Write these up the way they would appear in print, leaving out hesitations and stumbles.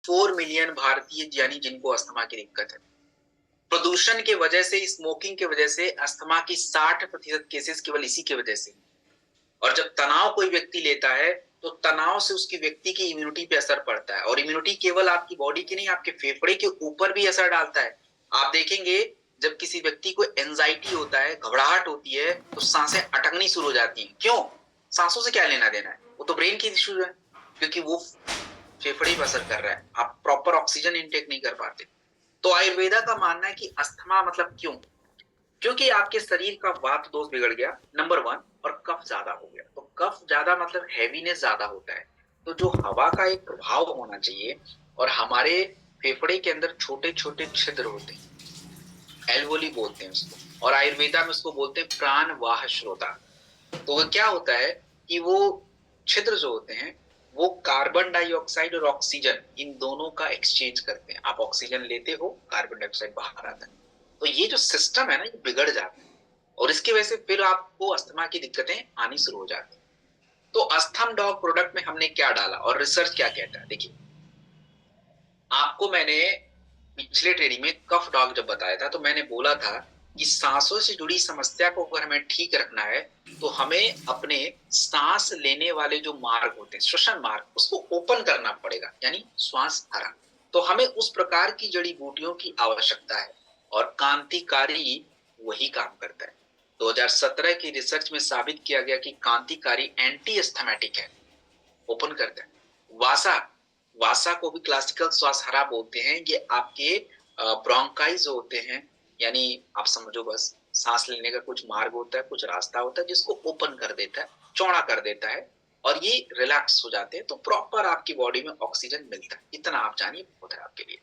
4 million भारतीय यानी जिनको अस्थमा की दिक्कत है। प्रदूषण के वजह से, स्मोकिंग के वजह से अस्थमा की 60% केसेस केवल इसी की वजह से। और जब तनाव कोई व्यक्ति लेता है तो तनाव से उसकी व्यक्ति की इम्यूनिटी पे असर पड़ता है, और इम्यूनिटी केवल आपकी बॉडी की नहीं, आपके फेफड़े के ऊपर भी असर डालता है। आप देखेंगे जब किसी व्यक्ति को एंजाइटी होता है, घबराहट होती है, तो सांसें अटकनी शुरू हो जाती हैं। क्यों? सांसों से क्या लेना देना है, वो तो ब्रेन की इश्यू है, क्योंकि वो फेफड़े पर असर कर रहा है, आप प्रॉपर ऑक्सीजन इनटेक नहीं कर पाते। तो आयुर्वेदा का मानना है कि अस्थमा मतलब क्यों? क्योंकि आपके शरीर का वात दोष बिगड़ गया, नंबर 1, और कफ ज्यादा हो गया। तो कफ ज्यादा मतलब हैवीनेस ज्यादा होता है। तो जो हवा का एक प्रभाव होना चाहिए, और हमारे फेफड़े के अंदर छोटे छोटे छिद्र होते हैं, एल्वोली बोलते हैं उसको, और आयुर्वेदा में उसको बोलते हैं प्राणवाह श्रोता। तो वो क्या होता है कि वो छिद्र जो होते हैं वो कार्बन डाइऑक्साइड और ऑक्सीजन, इन दोनों का एक्सचेंज करते हैं। आप ऑक्सीजन लेते हो, कार्बन डाइऑक्साइड बाहर आता है। तो ये जो सिस्टम है ना, ये बिगड़ जाता है, और इसकी वजह से फिर आपको अस्थमा की दिक्कतें आनी शुरू हो जाती है। तो अस्थम डॉग प्रोडक्ट में हमने क्या डाला और रिसर्च क्या कहता है, देखिए आपको मैंने पिछले ट्रेनिंग में कफ डॉग जब बताया था, तो मैंने बोला था कि सांसों से जुड़ी समस्या को अगर हमें ठीक रखना है तो हमें अपने सांस लेने वाले जो मार्ग होते हैं, श्वसन मार्ग, उसको ओपन करना पड़ेगा, यानी श्वास हरा। तो हमें उस प्रकार की जड़ी बूटियों की आवश्यकता है, और कांतिकारी वही काम करता है। 2017 की रिसर्च में साबित किया गया कि कांतिकारी एंटी एस्थमेटिक है, ओपन करता है। वासा, वासा को भी क्लासिकल श्वास हरा बोलते हैं। ये आपके ब्रोंकाइज होते हैं, यानी आप समझो बस सांस लेने का कुछ मार्ग होता है, कुछ रास्ता होता है जिसको ओपन कर देता है, चौड़ा कर देता है, और ये रिलैक्स हो जाते हैं, तो प्रॉपर आपकी बॉडी में ऑक्सीजन मिलता है। इतना आप जानिए, बहुत है आपके लिए।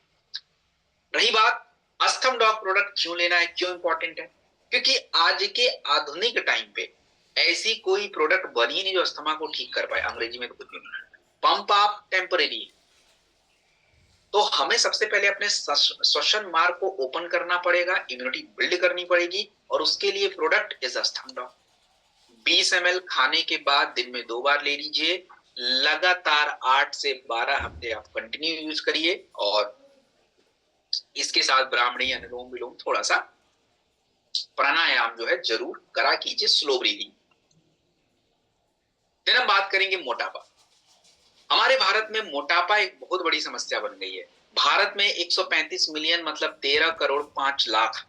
रही बात अस्थम डॉग प्रोडक्ट क्यों लेना है, क्यों इंपॉर्टेंट है, क्योंकि आज के आधुनिक टाइम पे ऐसी कोई प्रोडक्ट बनी नहीं जो अस्थमा को ठीक कर पाए। अंग्रेजी में तो कुछ भी नहीं, पंप आप टेम्परेरी। तो हमें सबसे पहले अपने श्वसन मार्ग को ओपन करना पड़ेगा, इम्यूनिटी बिल्ड करनी पड़ेगी, और उसके लिए प्रोडक्ट इज अस्थम डॉग। 20 ml खाने के बाद दिन में 2 बार ले लीजिए, लगातार 8 से 12 हफ्ते आप कंटिन्यू यूज करिए, और इसके साथ ब्राह्मणी, अनुलोम विलोम, थोड़ा सा प्राणायाम जो है जरूर करा कीजिए, स्लो ब्रीदिंग। फिर हम बात करेंगे मोटापा। हमारे भारत में मोटापा एक बहुत बड़ी समस्या बन गई है। भारत में 135 मिलियन मतलब 13 करोड़ 5 लाख